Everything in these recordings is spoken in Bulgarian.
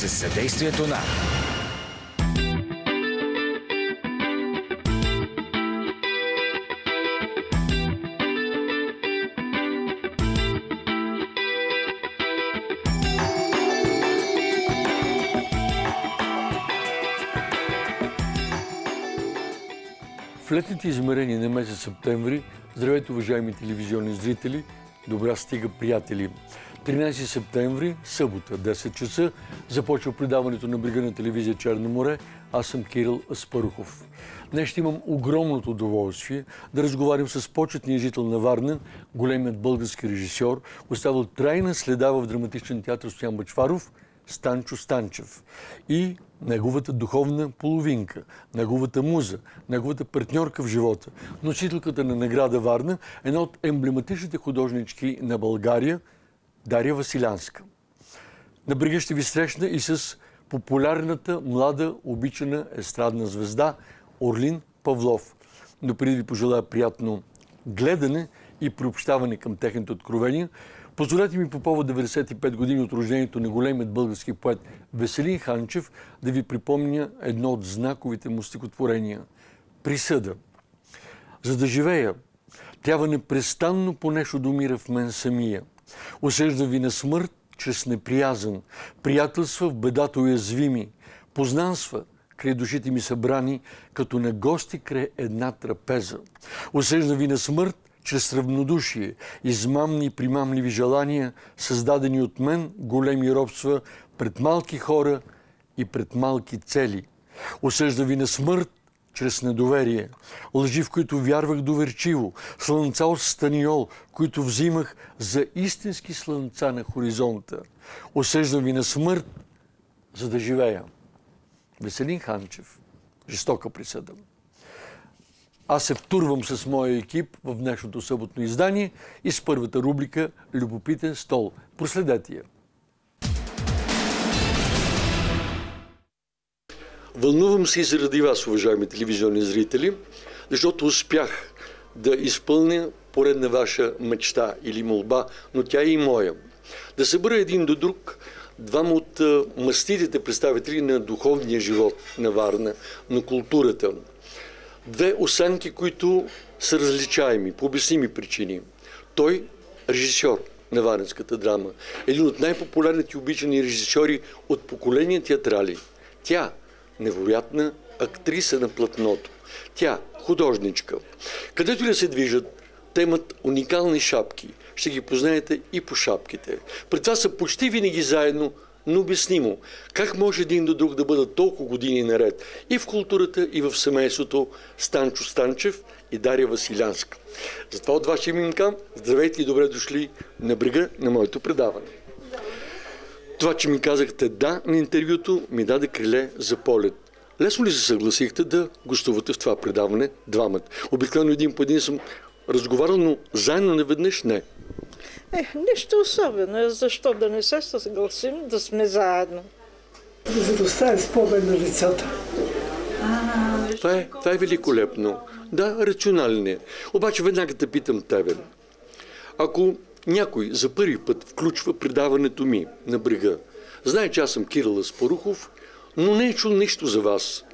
със съдействието на В летните измерения на месец септември, здравейте, уважаеми телевизионни зрители, добра стига, приятели! 13 септември, събота, 10 часа, започва предаването на брега на телевизия Черно море. Аз съм Кирил Аспарухов. Днес ще имам огромното удоволствие да разговарям с почетния жител на Варна, големият български режисьор, оставил трайна следа в драматичен театър Стоян Бъчваров, Станчо Станчев, и неговата духовна половинка, неговата муза, неговата партньорка в живота, носителката на награда Варна, една от емблематичните художнички на България, Дария Василянска. На брега ще ви срещна и с популярната, млада, обичана естрадна звезда Орлин Павлов. Но преди да ви пожелая приятно гледане и приобщаване към техните откровения, позволете ми по повод 95 години от рождението на големият български поет Веселин Ханчев да ви припомня едно от знаковите му стихотворения – Присъда. За да живея, трябва непрестанно по нещо да умира в мен самия. Осъждам ви на смърт чрез неприязън, приятелства в бедата уязвими, познанства край душите ми събрани, като на гости край една трапеза. Осъждам ви на смърт чрез равнодушие, измамни и примамливи желания, създадени от мен големи робства пред малки хора и пред малки цели. Осъждам ви на смърт чрез недоверие, лъжи, в които вярвах доверчиво, слънца от станиол, които взимах за истински слънца на хоризонта. Осъждам ви на смърт, за да живея. Веселин Ханчев. Жестока присъда. Аз се втурвам с моя екип в днешното съботно издание и с първата рубрика «Любопитен стол». Проследете я. Вълнувам се и заради вас, уважаеми телевизионни зрители, защото успях да изпълня поредна ваша мечта или молба, но тя е и моя. Да събера един до друг двама от маститите представители на духовния живот на Варна, на културата. Две осанки, които са различаеми по обясними причини. Той – режисьор на варненската драма, един от най-популярните и обичани режисьори от поколение театрали. Тя – невероятна актриса на платното. Тя – художничка. Където ли се движат, те имат уникални шапки. Ще ги познаете и по шапките. При това са почти винаги заедно, но обяснимо. Как може един до друг да бъдат толкова години наред и в културата, и в семейството Станчо Станчев и Дария Василянска. Затова от вашия именка, здравейте и добре дошли на брега на моето предаване. Това, че ми казахте да на интервюто, ми даде криле за полет. Лесно ли се съгласихте да гостувате в това предаване двамата? Обикновено един по един съм разговарял, но заедно наведнъж не. Нищо особено. Защо да не се съгласим да сме заедно? За да остави спомен на лицата. Това е великолепно. Да, рационален е. Обаче веднага те питам тебе. Ако някой за първи път включва предаването ми на брега, знае, че аз съм Кирил Аспарухов, но не е чул нищо за вас.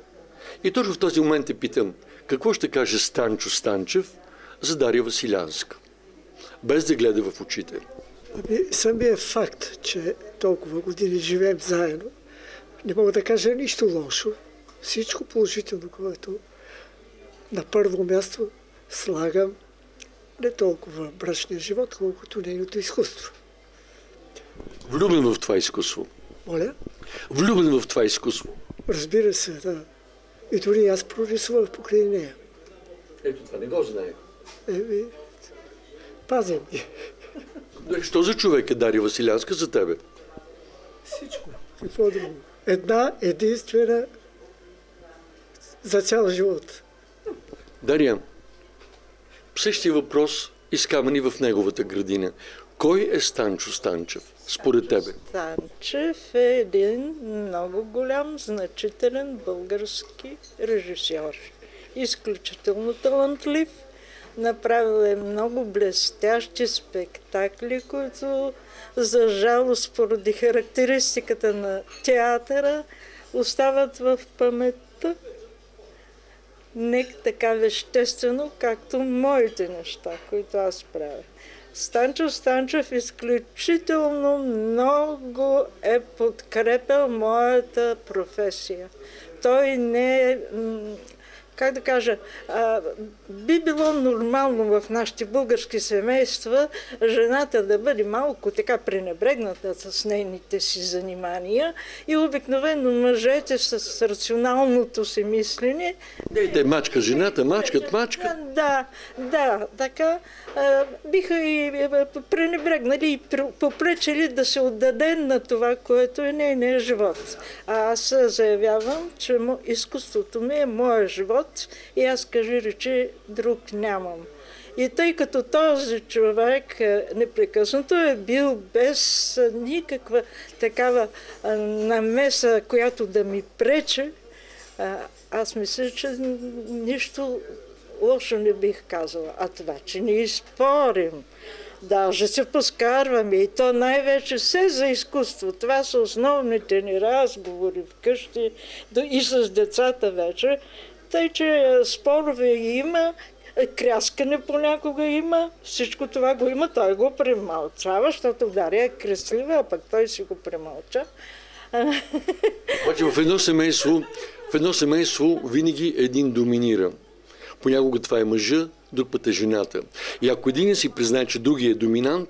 И точно в този момент те питам, какво ще каже Станчо Станчев за Дария Василянска? Без да гледа в очите. Самият факт, че толкова години живеем заедно, не мога да кажа нищо лошо. Всичко положително, което на първо място слагам не толкова брачния живот, колкото нейното изкуство. Влюбен в това изкуство. Моля? Влюбен в това изкуство. Разбира се, да. И дори аз прорисувах покрай нея. Ето това не го знае. Пазим ги. Що за човек е Дария Василянска за тебе? Всичко. Какво друго? Една единствена за цял живот. Дария, същия въпрос изкамани в неговата градина. Кой е Станчо Станчев, според тебе? Станчев е един много голям, значителен български режисьор. Изключително талантлив, Направил е много блестящи спектакли, които за жалост поради характеристиката на театъра остават в паметта. Не така веществено, както моите неща, които аз правя. Станчо Станчев изключително много е подкрепил моята професия. Той не е, как да кажа, би било нормално в нашите български семейства жената да бъде малко така пренебрегната с нейните си занимания и обикновено мъжете с рационалното си мислене. Дайте мачка жената, мачкат. Да, така биха и пренебрегнали и попречили да се отдаде на това, което е нейният живот. А аз заявявам, че изкуството ми е моят живот и аз, кажи речи, друг нямам. И тъй като този човек непрекъснато е бил без никаква такава намеса, която да ми прече, аз мисля, че нищо лошо не бих казала. А това, че не спорим, даже се поскарваме и то най-вече все за изкуство. Това са основните ни разговори вкъщи и с децата вече. Тъй, че спорове има, кряскане понякога има, всичко това го има, той го премълчава, защото Дария е креслива, а пък той си го премълча. Обаче в едно семейство винаги един доминира. Понякога това е мъжа, друг път е жената. И ако един си признае, че другия е доминант,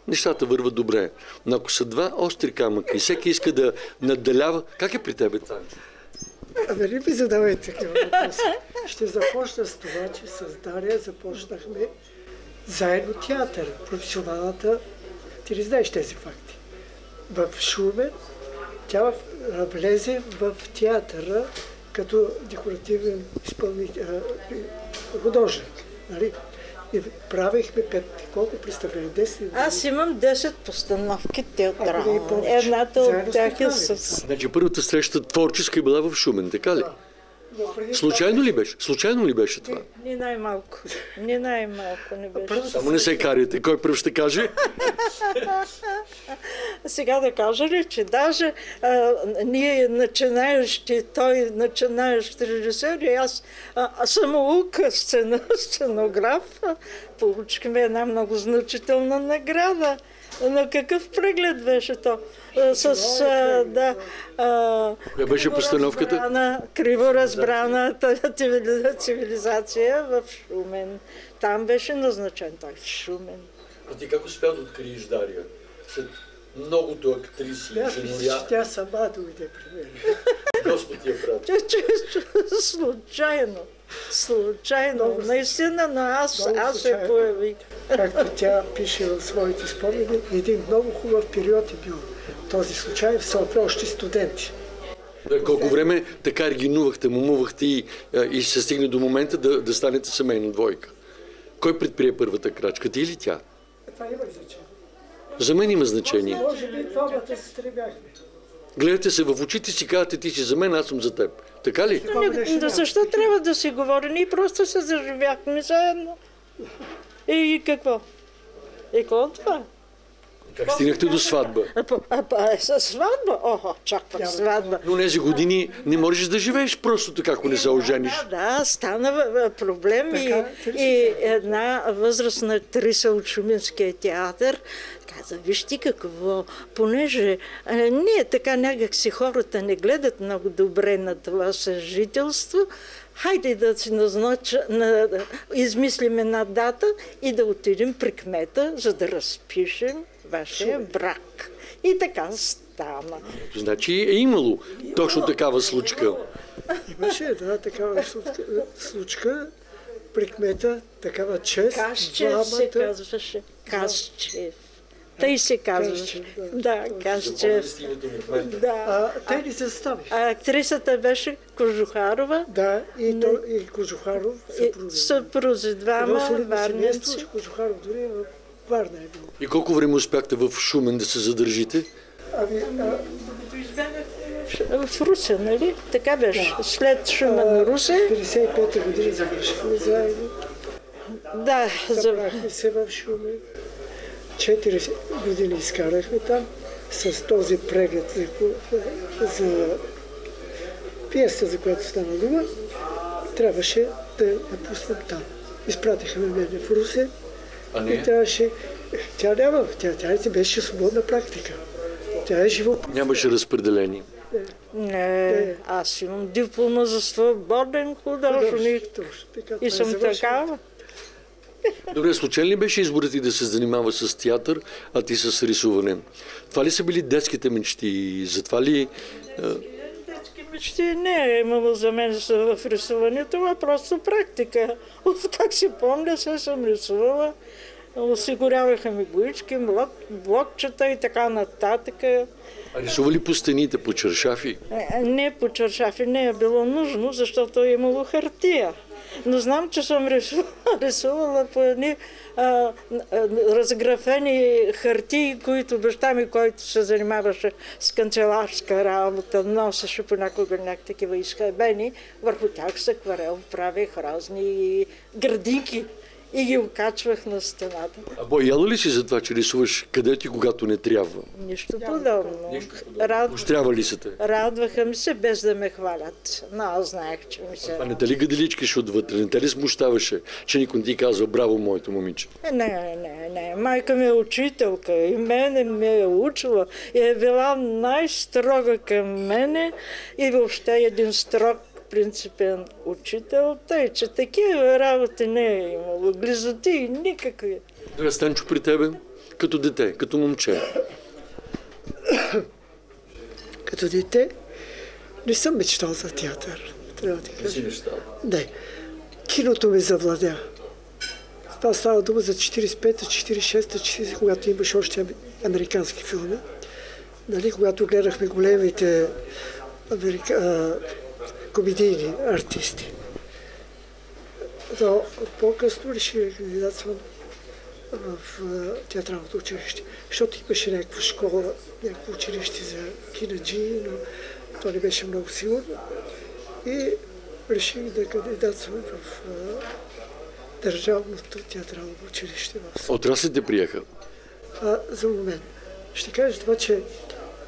нещата върват добре. Но ако са два остри камъка и всеки иска да надделява, как е при тебе, Цанчо? Абе, не ми задавайте такива въпроси. Ще започна с това, че с Дария започнахме заедно театър, професионалната. Ти не знаеш тези факти. В Шумен тя влезе в театъра като декоративен художник. Нали? И правихме колко представления? 10? Аз имам 10 постановки театрални. Едната от тях е с... Значи първата среща творческа е била в Шумен, така ли? Случайно ли беше това? Ни най-малко. Ни най-малко не беше. Само не се карите. Кой пръв ще каже? Сега да кажа ли, че даже ние начинаещи, той начинаещ режисер и аз самоука сценограф, получихме една много значителна награда. Но какъв преглед беше то? Коя беше постановката? Криворазбраната цивилизация в Шумен. Там беше назначен той в Шумен. А ти как успя да откриеш Дария? След многото актриси, женоя... Тя сама дойде при мен. Господ я прати. Случайно, наистина, но аз се появих. Както тя пише в своите спомени, един много хубав период е бил този случай в София, още студенти. Колко време така регинувахте, мумувахте и се стигне до момента да станете семейна двойка? Кой предприе първата крачка, ти или тя? Това има ли значение? За мен има значение. Може би двамата се стремяхме. Гледате се в очите си, казвате ти си за мен, аз съм за теб. Така ли? Защо трябва да си говорим? Ние просто се заживяхме заедно. И какво? И какво това? Как стигнахте до сватба? Сватба? Чак пък сватба. Но тези години не можеш да живееш просто така, ако не се ожениш. Да, стана проблем и една възрастна актриса от Шуменския театър каза, виж ти какво, понеже ние така някак си хората не гледат много добре на това съжителство, хайде да си измислим една дата и да отидем при кмета, за да разпишем вашия брак. И така стана. Значи е имало точно такава случка. Имаше една такава случка при кмета, такава чест. Касчев се казваше. Касчев. Тъй се казваше. Да, Касчев. Те ни се ставиш. Актрисата беше Кожухарова. Да, и Кожухаров съпрузи. Двама варненци. Кожухаров дори в Варна е бил. И колко време успяхте в Шумен да се задържите? В Русе, нали? Така беше. След Шумен Русе. 55-та година завършихме заедно. Да, Събрахме се в Шумен. 4 години изкарахме там с този преглед за пиеста, за която стана дума. Трябваше да я пуснем там. Изпратиха ме в Русе и трябваше... Тя си беше свободна практика. Тя е живо. Нямаше разпределение. Не, аз имам диплома за свободен художник. И съм такава. Добре, случайно ли беше изборът ти да се занимава с театър, а ти с рисуване? Това ли са били детските мечти? Затова ли... Детски мечти не е имало за мен в рисуването, а просто практика. Как си помня, се съм рисувала. Осигуряваха ми боички, блокчета и така нататък. А рисува ли по стените, по чаршафи? Не по чаршафи, не е било нужно, защото е имало хартия. Но знам, че съм рисувала по едни разграфени хартии, които баща ми, който се занимаваше с канцеларска работа, носеше понякога някакви такива изхабени. Върху тях с акварел правех разни градинки и ги окачвах на стената. А бояла ли си за това, че рисуваш където и когато не трябва? Нищо подобно. Поощрява ли се те? Радваха ми се, без да ме хвалят. Но аз знаех, че ми се... А не те ли гаделичкаш отвътре? Не те ли смущаваше, че никой не ти казва браво, моето момиче? Не. Майка ми е учителка и мене ме е учила и е била най-строга към мене и въобще един строг принципен учител, тъй, че такива работи не е имало. Близоти никакви. Добре, Станчо, при тебе, като дете, като момче. Като дете не съм мечтал за театър. Трябва да ти кажа. Не. Киното ме завладя. Това става дума за 45-та, 46-та, 40, когато имаш още американски филми. Нали, когато гледахме големите комедийни артисти. Но по-късно реших да кандидатствам в театралното училище, защото имаше някаква школа, някакво училище за кинаджии, но то не беше много сигурно. И реших да кандидатствам в Държавното театрално училище в София. Отраслите приеха? За момент. Ще кажа това, че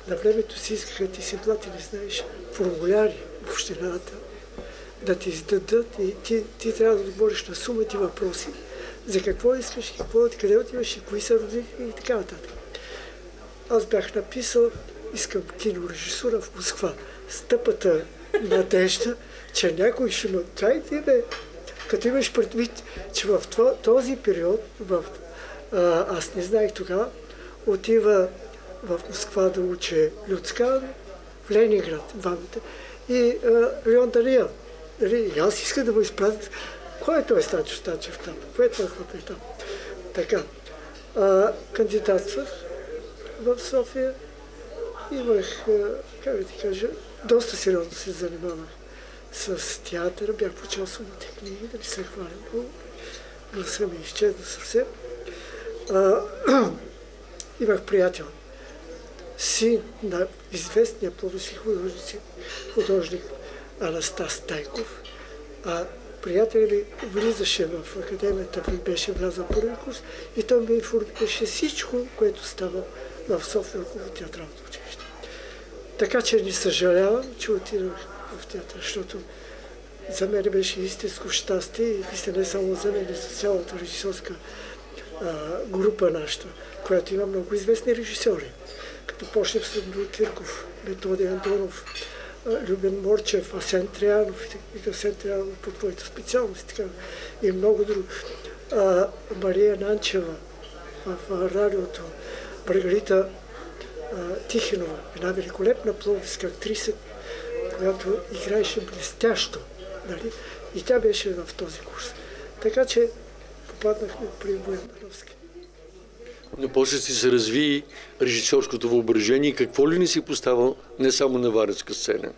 на времето си искаха, ти си плати, не знаеш, формуляри в общината, да ти издадат и ти трябва да отговориш на сума ти въпроси. За какво искаш, къде отиваш и кои са родители и така нататък. Аз бях написал, искам кинорежисура в Москва. С тъпата надежда, че някой ще ме отчайте, като имаш предвид, че в този период, аз не знаех тогава, отива в Москва да учи Люцкан, в Ленинград, двамата, и Леон Даниел. И аз исках да му изпратят. Кой е той Станчо Станчев там? Кой е той хлопец там? Така. Кандидатствах в София. Имах, как да ти кажа, доста сериозно се занимавах с театъра. Бях почел самите книги, да не се хваля много. Гласа ми изчезна съвсем. Имах приятел, син на известния пловдивски художник Анастас Тайков. Приятелят ми влизаше в академията, беше влязъл първи курс и той ми информираше всичко, което става в София около театралното училище. Така че не съжалявам, че отидох в театър, защото за мен беше истинско щастие и мисля не само за мен, и за цялата режисерска група нашата, която има много известни режисьори. Като почнем с Людмил Кирков, Методи Андонов, Любен Морчев, Асен Трианов и Асен Трианов по твоята специалност и много друго. Мария Нанчева в радиото, Маргарита Тихинова, една великолепна пловдивска актриса, която играеше блестящо. Нали? И тя беше в този курс. Така че попаднахме при Боян Бановски. Но после си се разви режисьорското въображение. Какво ли не си поставил не само на варненска сцена?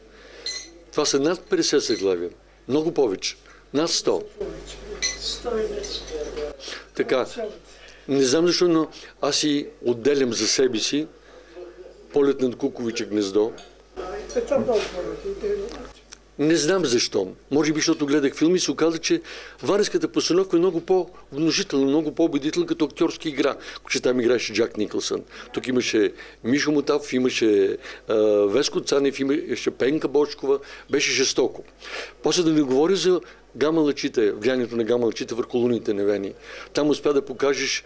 Това са над 50 заглавия. Много повече. Над 100. 100. Така. Не знам защо, но аз си отделям за себе си Полет над Куковиче гнездо. Не знам защо. Може би, защото гледах филми и се оказа, че варненската постановка е много по-внушителна, много по-убедителна като актьорска игра. Че там играеше Джак Никълсън. Тук имаше Мишо Мотав, имаше Веско Цанев, имаше Пенка Бочкова. Беше жестоко. После да не говоря за гама-лъчите, влиянието на гама-лъчите върху лунните невени. Там успя да покажеш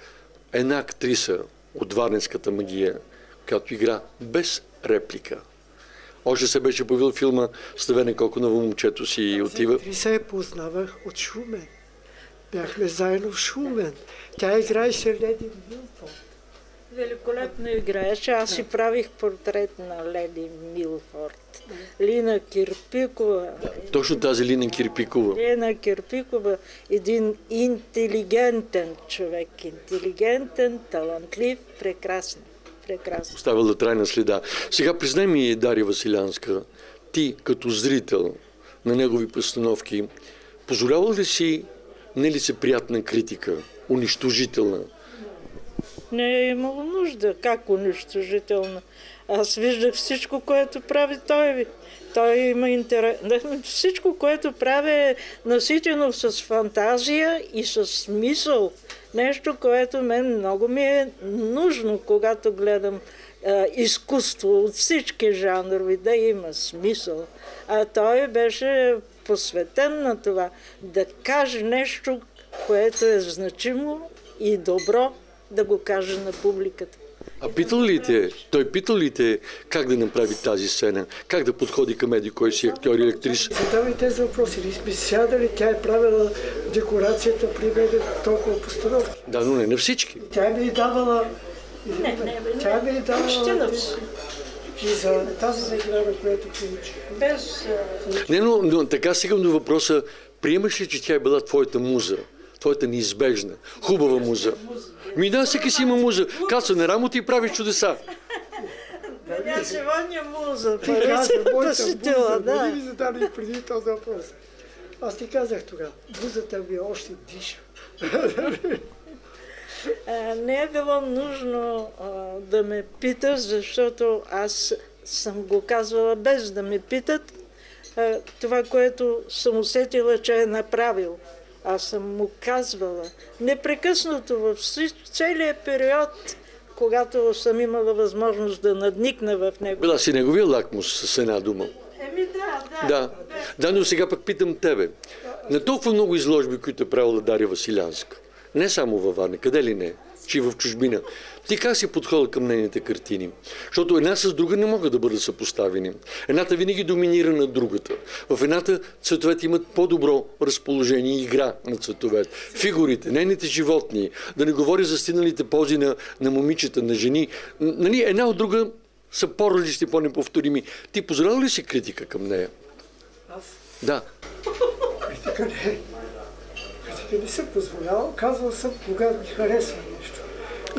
една актриса от варненската магия, която игра без реплика. Още се беше появил филма "Ставене Коконова, момчето си и отива". Актриса я познавах от Шумен. Бяхме заедно в Шумен. Тя играеше Леди Милфорд. Великолепно играеше. Аз си правих портрет на Леди Милфорд. Лина Кирпикова. Точно тази Лина Кирпикова. Лина Кирпикова, един интелигентен човек. Интелигентен, талантлив, прекрасен. Прекрасно. Оставила трайна следа. Сега признай ми, Дария Василянска, ти като зрител на негови постановки, позволявал ли си нелицеприятна критика, унищожителна? Не е имало нужда. Как унищожително? Аз виждах всичко, което прави той. Той има интерес. Всичко, което прави е наситено с фантазия и с смисъл. Нещо, което мен много ми е нужно, когато гледам изкуство от всички жанрови, да има смисъл. А той беше посветен на това да каже нещо, което е значимо и добро, да го каже на публиката. А той питал ли те как да направи тази сцена? Как да подходи към еди кой си актьор или актрис? Задавай тези въпроси. Ние сме сядали, тя е правила декорацията при мен толкова постановки. Да, но не на всички. Тя ми е давала... Тя ми е Почти на давала... всички. И за тази заграда, която получих. Без... Не, но така стигам до въпроса, приемаш ли, че тя е била твоята муза? Твоята неизбежна, хубава муза? Да, всеки си има муза. Каца на рамото и прави чудеса. Тя сегодня муза. Ти каза, моята муза, да. не ми зададе преди този въпрос. Аз ти казах тогава, музата ми още диша. Не е било нужно да ме питаш, защото аз съм го казвала без да ме питат. Това, което съм усетила, че е направил. Аз съм му казвала непрекъснато в целия период, когато съм имала възможност да надникна в него. Била си неговия лакмус с една дума. Да, но сега пък питам тебе. На толкова много изложби, които е правила Дария Василянска, не само във Варна, къде ли не, че и в чужбина, ти как си подходил към нейните картини? Защото една с друга не могат да бъдат съпоставени. Едната винаги доминира на другата. В едната цветовете имат по-добро разположение и игра на цветовете. Фигурите, нейните животни, да не говори за стигналите пози на момичета, на жени. Нали, една от друга са по-различни, по-неповторими. Ти позволява ли си критика към нея? Аз? Да. Критика не. Критика не съм позволявал. Казвал съм, когато ми харесва нещо.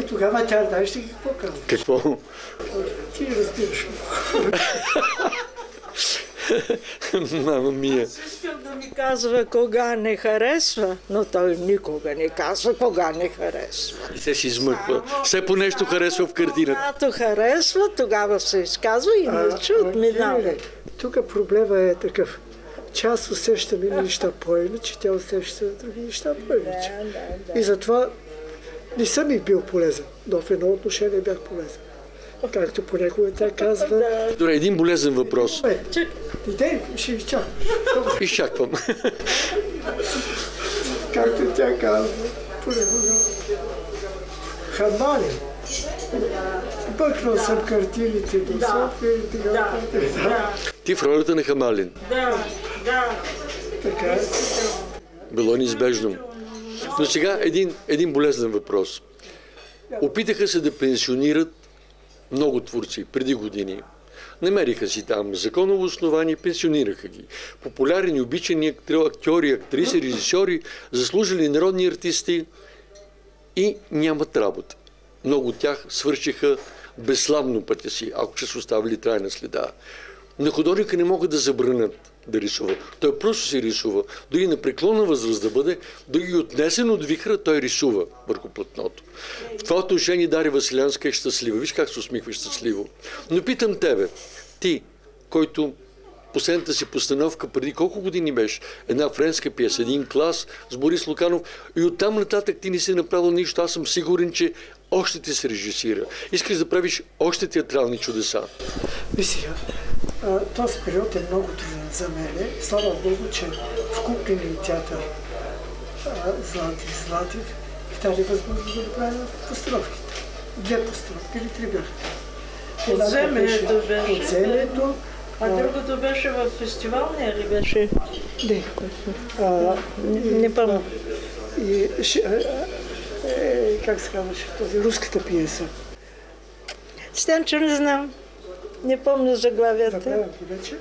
И тогава тя знаеш ли какво казва? Какво? Ти разбираш много. Мама мия. Аз искам да ми казва кога не харесва, но той никога не казва кога не харесва. И се си измъква. Все по нещо харесва в картината. Когато харесва, тогава се изказва и иначе отминава. Тук проблема е такъв. Че аз усещам едни неща по-иначе, тя усеща други неща по-иначе. И затова не съм и бил полезен, но в едно отношение бях полезен. Както понякога тя казва... Добре, един болезен въпрос. Идей, ще ви чакам. Изчаквам. Както тя казва, понякога... Хамалин. Бъкнал съм картините до София и така. Ти в ролята на Хамалин. Да. Така е. Било неизбежно. Но сега един болезнен въпрос. Опитаха се да пенсионират много творци преди години. Намериха си там законово основание, пенсионираха ги. Популярни, обичани актьори, актриси, режисьори, заслужили народни артисти и нямат работа. Много от тях свършиха безславно пътя си, ако ще са оставили трайна следа. На художника не могат да забранят да рисува. Той просто си рисува. Дори на преклонна възраст да бъде, дори отнесен от вихра, той рисува върху платното. В това отношение Дария Василянска е щастлива. Виж как се усмихва щастливо. Но питам тебе, ти, който последната си постановка преди колко години беше? Една френска пиеса, един клас с Борис Луканов и оттам нататък ти не си направил нищо. Аз съм сигурен, че още ти се режисира. Искаш да правиш още театрални чудеса. Мисля, този период е много труден за мен. Слава Богу, че в кукления театър Златив ми даде възможност да направя постановките. 2 постановки или 3 бяха. Подземието беше. Подземието. А другото беше в фестивалния ли беше? Не. Не помня. И как се казваше този, руската пиеса. Стенчо не знам. Не помня заглавията. Забравям ги вече.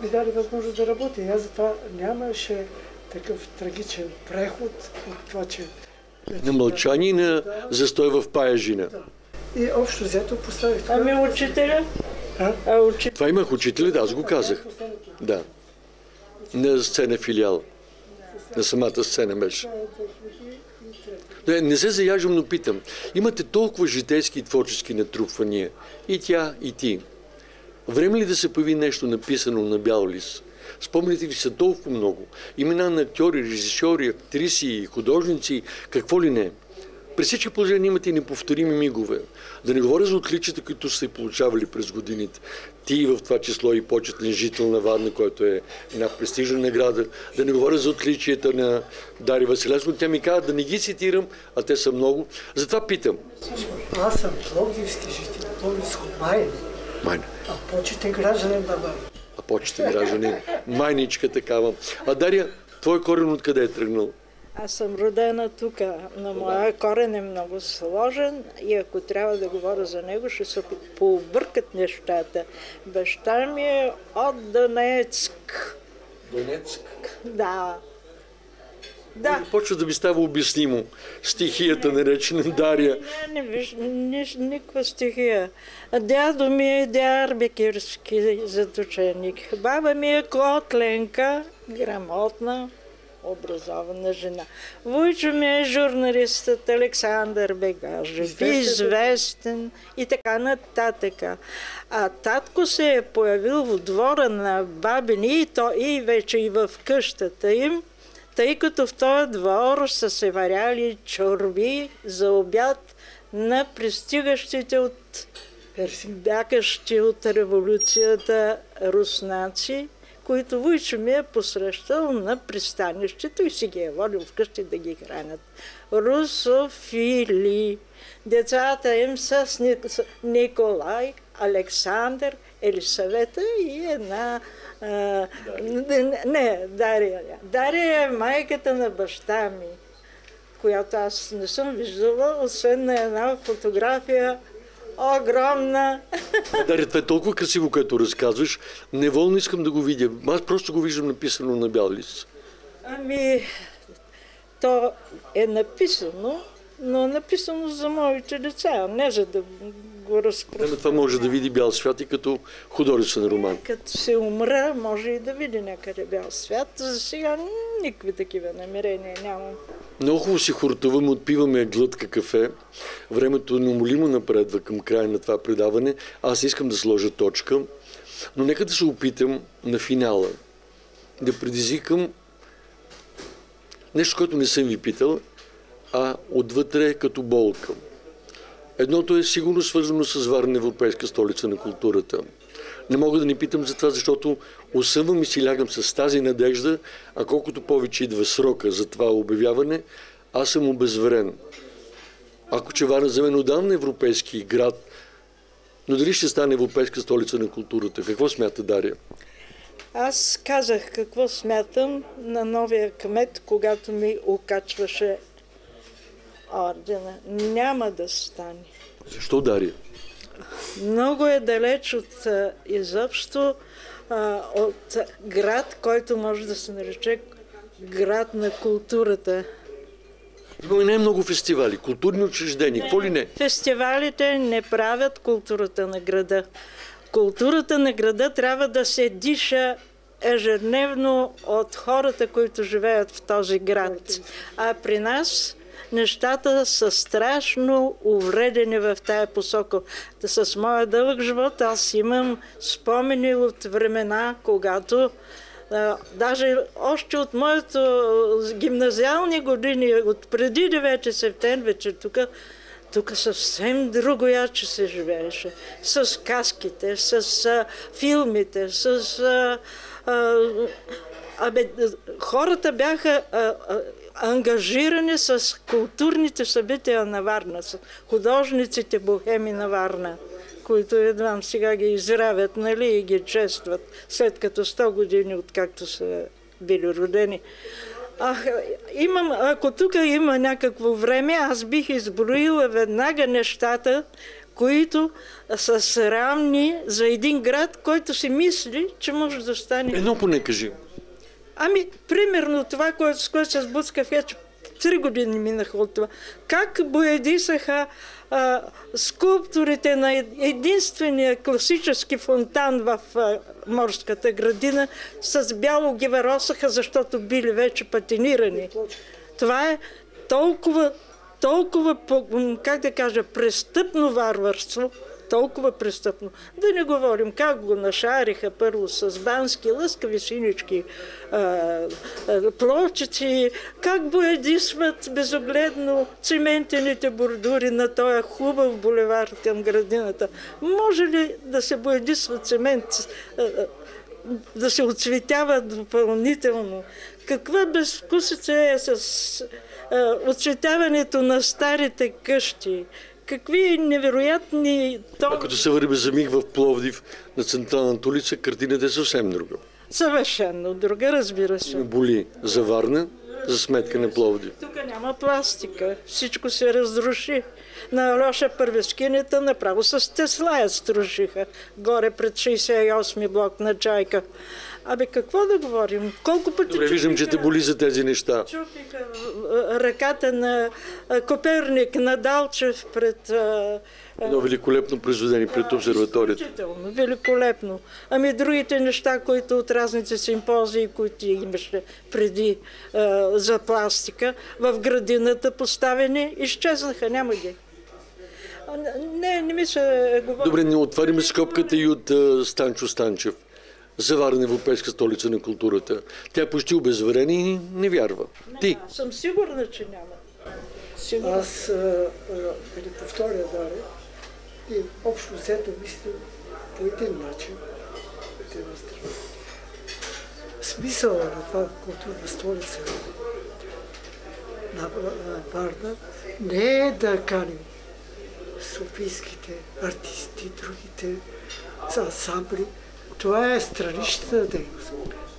Ми даде възможност да работя. И аз затова нямаше такъв трагичен преход от това, че... На мълчание и на застой в Паяжина. И общо взето поставих това. Ами учителя? Това имах учители, да, аз го казах. Да. На сцена филиал. На самата сцена беше. Не се заяждам, но питам. Имате толкова житейски и творчески натрупвания. И тя, и ти. Време ли да се появи нещо написано на бял лист? Спомните ли са толкова много? Имена на актьори, режисьори, актриси, художници, какво ли не? При всички положения имате и неповторими мигове. Да не говоря за отличията, които сте получавали през годините. Ти в това число и почетен жител на Варна, който е една престижна награда. Да не говоря за отличията на Дария Василевска. Тя ми каза да не ги цитирам, а те са много. Затова питам. Аз съм пловдивски жител, пловдивско майне. Майна. А почетен гражданин на Варна. А почетен гражданин. Майничка такава. А Дария, твой корен откъде е тръгнал? Аз съм родена тук, но моя корен е много сложен и ако трябва да говоря за него, ще се пообъркат нещата. Баща ми е от Донецк. Донецк? Да. Да. Почва да ми става обяснимо. Стихията, наречена Дария. Не виж, никаква стихия. Дядо ми е дярбекирски заточеник. Баба ми е Котленка, грамотна, образована жена. Войчо ми е журналистът Александър Бегажев, известен и така нататък. А татко се е появил в двора на бабини и вече и в къщата им, тъй като в този двор са се варяли чорби за обяд на пристигащите от бягащи от революцията руснаци, които Войчо ми е посрещал на пристанището и си ги е водил вкъщи да ги хранят. Русофили. Децата им са с Николай, Александър, Елисавета и една... Дария. Дария е майката на баща ми, която аз не съм виждала, освен на една фотография огромна. Дария, това е толкова красиво, което разказваш. Неволно искам да го видя. Аз просто го виждам написано на бял лист. Ами, то е написано, но написано за моите деца, не за да го разпространя. Това може да види бял свят и като художествен роман. Като се умра, може и да види някъде бял свят. За сега никакви такива намерения нямам. Много хубаво си хортуваме, отпиваме глътка кафе. Времето неумолимо напредва към края на това предаване. Аз искам да сложа точка, но нека да се опитам на финала да предизвикам нещо, което не съм ви питал, а отвътре като болка. Едното е сигурно свързано с Варна, европейска столица на културата. Не мога да не питам за това, защото осъмвам и си лягам с тази надежда, а колкото повече идва срока за това обявяване, аз съм обезверен. Ако че Варна за мен отдавна европейски град, но дали ще стане европейска столица на културата? Какво смята Дария? Аз казах какво смятам на новия кмет, когато ми окачваше ордена. Няма да стане. Защо, Дария? Много е далеч от изобщо от град, който може да се нарече град на културата. Имаме най-много фестивали, културни учреждения, какво ли не? Фестивалите не правят културата на града. Културата на града трябва да се диша ежедневно от хората, които живеят в този град. А при нас нещата са страшно увредени в тая посока. С моя дълъг живот аз имам спомени от времена, когато даже още от моето гимназиални години, от преди 9 септември, че тук съвсем другояче се живееше. С каските, с филмите, хората бяха ангажирани с културните събития на Варна, с художниците бохеми на Варна, които едва сега ги изравят, нали, и ги честват, след като 100 години, откакто са били родени. Ако тук има някакво време, аз бих изброила веднага нещата, които са срамни за един град, който си мисли, че може да стане. Едно поне кажи. Примерно това, с което се сблъсках вече 3 години минаха от това. Как боядисаха скулптурите на единствения класически фонтан в морската градина, с бяло ги варосаха, защото били вече патинирани. Това е толкова, как да кажа, престъпно варварство, толкова престъпно. Да не говорим как го нашариха първо с бански лъскави синички, плочици, как боядисват безогледно циментените бордури на този хубав булевар към градината. Може ли да се боядисва цимент, да се оцветява допълнително? Каква безвкусица е с оцветяването на старите къщи? Какви невероятни тони. Ако се върнем за миг в Пловдив, на централната улица, картината е съвсем друга. Съвършено друга, разбира се. Боли за Варна, за сметка на Пловдив. Тук няма пластика. Всичко се разруши. На Роша Първескинята направо с Теслая струшиха. Горе пред 68-ми блок на Чайка. Какво да говорим? Колко пъти добре, виждам, че те боли за тези неща. Чупиха ръката на Коперник, на Далчев пред... Едно великолепно произведение пред обсерваторията. Изключително, великолепно. Другите неща, които от разните симпозии, които имаше преди за пластика, в градината поставени, изчезнаха, няма ги. Не ми се говори. Добре, не отваряме скопката и от Станчо Станчев. За Варна, европейска столица на културата. Тя е почти обезверена и не вярва. Ти? Аз съм сигурна, че няма. Сигурна. Аз да повторя далее и общо взето мисля по един начин, от една страна. Смисъла на това културна столица на Варна не е да каним софийските артисти, другите ансамбли. Това е страничната дейност.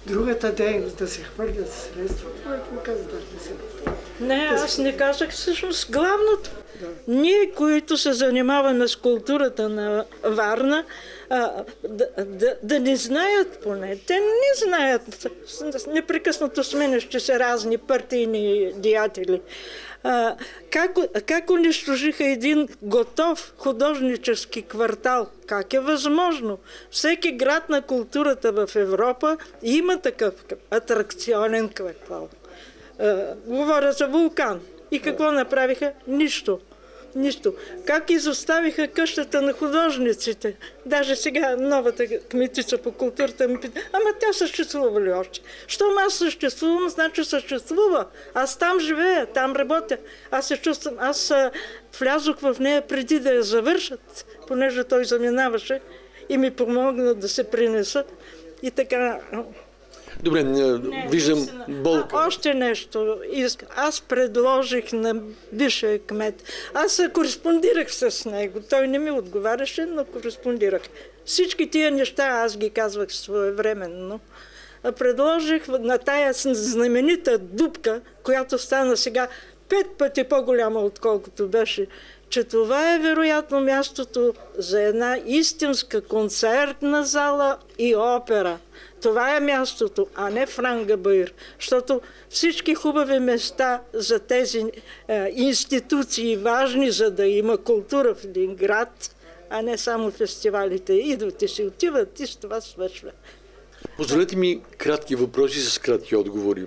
Другата дейност да се хвърлят средства, което ми каза, да не се повторя. Не, аз не казах всъщност главното. Да. Ние, които се занимаваме с културата на Варна, да не знаят поне. Те не знаят. Непрекъснато сменящи се разни партийни деятели. Как унищожиха един готов художнически квартал? Как е възможно? Всеки град на културата в Европа има такъв атракционен квартал. Говоря за Вулкан. И какво направиха? Нищо. Как изоставиха къщата на художниците? Даже сега новата кметица по културата ми пита, тя съществува ли още? Щом аз съществувам, значи съществува. Аз там живея, там работя. Аз влязох в нея преди да я завършат, понеже той заминаваше и ми помогна да се принеса. И така... Добре, виждам болка. Още нещо. Аз предложих на бившия кмет. Аз кореспондирах с него. Той не ми отговаряше, но кореспондирах. Всички тия неща аз ги казвах своевременно. Предложих на тая знаменита дупка, която стана сега 5 пъти по-голяма, отколкото беше, че това е вероятно мястото за една истинска концертна зала и опера. Това е мястото, а не Франгабаир. Защото всички хубави места за тези институции, важни, за да има култура в един град, а не само фестивалите. Идват и си отиват и с това свършва. Позволете ми кратки въпроси с кратки отговори.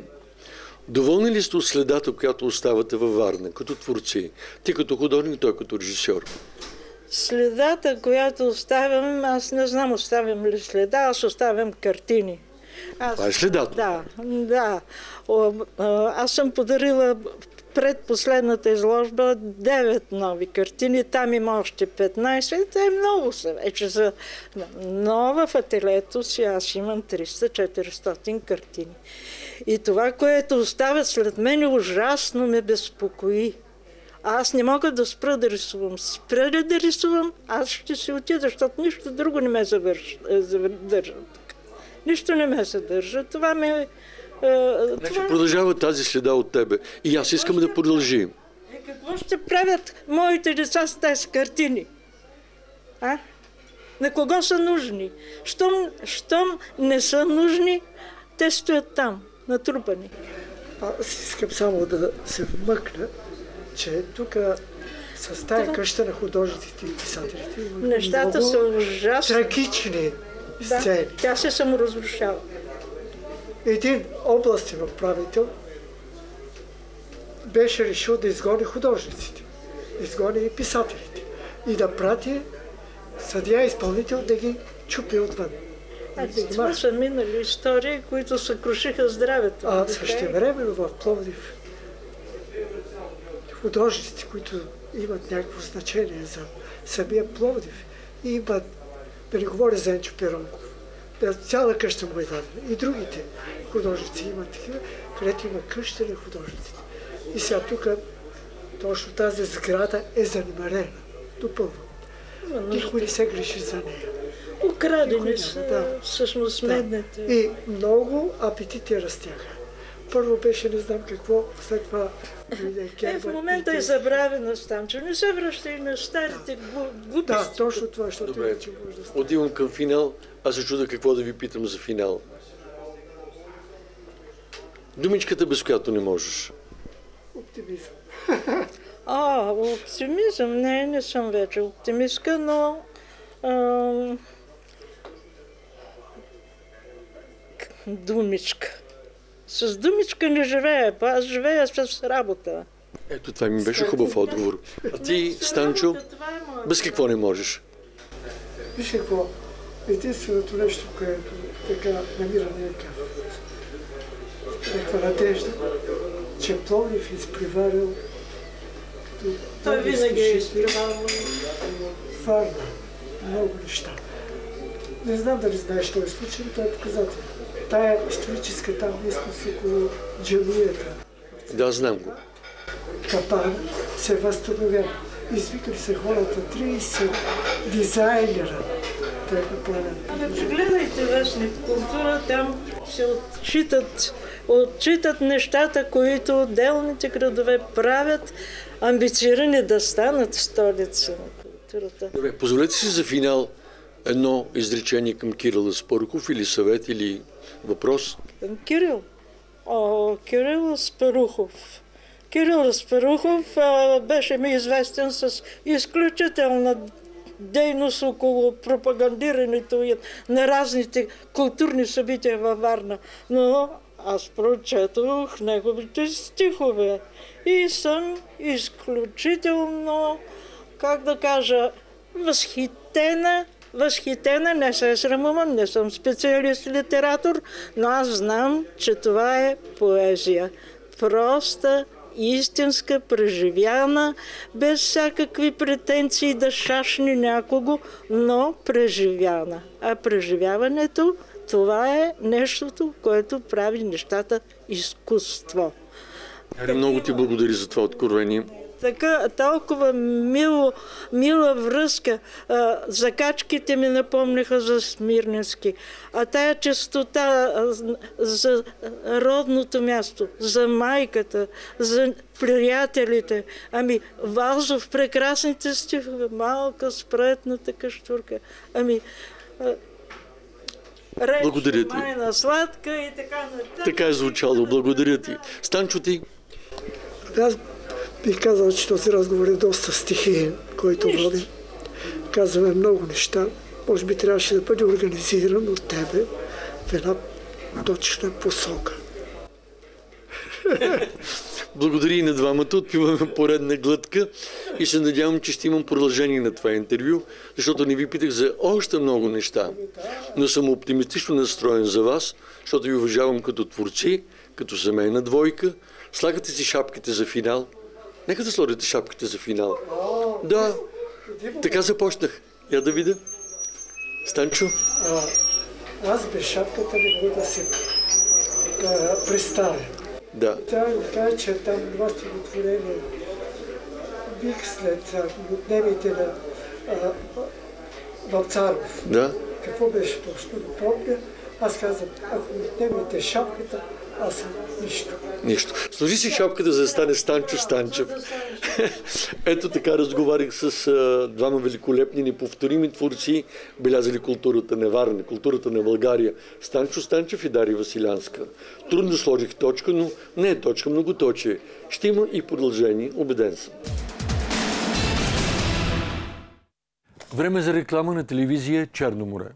Доволни ли сте от следата, която оставате във Варна, като творци? Ти като художник, той като режисьор. Следата, която оставям, аз не знам оставям ли следа, аз оставям картини. Това е следата. Да, да. Аз съм подарила пред последната изложба 9 нови картини, там има още 15, те много са вече за нова в ателието си, аз имам 300-400 картини. И това, което остава след мен, ужасно ме безпокои. Аз не мога да спра да рисувам. Спра ли да рисувам, аз ще си отида, защото нищо друго не ме задържа. Нищо не ме задържа. Това ме... Значи продължава тази следа от тебе. И аз искам да продължим. Какво ще правят моите деца с тези картини? А? На кого са нужни? Щом не са нужни, те стоят там, натрупани. Аз искам само да се вмъкна, че тук с тая къща на художниците и писателите нещата са ужасни. Трагични сцени. Да, тя се саморазрушава. Един областен управител беше решил да изгони художниците, да изгони и писателите и да прати съдия-изпълнител да ги чупи отвън. Това са минали истории, които съкрушиха здравето. Същевременно в Пловдив художниците, които имат някакво значение за самия Пловдив, имат, да не говоря за Енчо Пиронков, цяла къща му е дадена. И другите художници имат такива, където има къща на художниците. И сега тук точно тази сграда е занемарена. Допълвам. Никой не се греши за нея. Украдени са всъщност медните. И много апетити растяха. Първо беше не знам какво, след това... В момента е забравена Станчо. Не се връща и на старите глупости. Да, точно това, защото добре, иначе може да стане. отивам към финал. Аз се чудя какво да ви питам за финал. Думичката, без която не можеш. Оптимизъм. Оптимизъм? Не съм вече оптимистка, но... думичка. С думичка не живея, аз живея с работа. Ето, това ми беше хубав отговор. А ти, Станчо, без какво не можеш? Виж какво, единственото нещо, което така намира някаква надежда, че Пловдив е изпреварил той винаги е изпреварил Варна. Много неща. Не знам дали знаеш този случай, но той е показател. Тая историческа там местност около джамията. Да, знам го. Капан се възстановява. Извикали се хората 30 дизайнера. Гледайте вестник култура, там се отчитат нещата, които отделните градове правят, амбицирани да станат столица на културата. Добре, позволете си за финал едно изречение към Кирил Аспарухов или съвет, или въпрос. Кирил. Кирил Аспарухов. Кирил Аспарухов беше ми известен с изключителна дейност около пропагандирането на разните културни събития във Варна. Но аз прочетох неговите стихове и съм изключително, как да кажа, възхитена, не се срамувам, не съм специалист литератор, но аз знам, че това е поезия. Проста, истинска, преживяна, без всякакви претенции да шашни някого, но преживяна. А преживяването, това е нещото, което прави нещата изкуство. Много ти благодаря за това откровение. Така, толкова мила връзка. Закачките ми напомниха за Смирненски. А тая честота за родното място, за майката, за приятелите. Валзов, прекрасните стихове, малка, спретната каштурка. Благодаря ти. Майна, сладка и така нататък. Така е звучало. Благодаря ти. Станчо, ти? Аз бих казал, че този разговор е доста стихиен, който водим. Казваме много неща. Може би трябваше да бъде организиран от тебе в една точна посока. Благодаря и на двамата. Отпиваме поредна глътка и се надявам, че ще имам продължение на това интервю, защото не ви питах за още много неща. Но съм оптимистично настроен за вас, защото ви уважавам като творци, като семейна двойка. Слагате си шапките за финал. Нека да сложите шапките за финал. Да, така започнах. Я да видя. Станчо? Аз без шапката не мога да се представя. Да. Трябва да кажа, че там това стихотворение бих след дневите на Вапцаров. Да. Какво беше точно? Не помня. Аз казвам, ако отнемете шапката, аз съм нищо. Нищо. Сложи си шапката, за да стане Станчо Станчев. Ето така разговарях с двама великолепни, неповторими творци, белязали културата на Варна, културата на България. Станчо Станчев и Дария Василянска. Трудно сложих точка, но не е точка, многоточие. Ще има и продължение, убеден съм. Време за реклама на телевизия Черно море.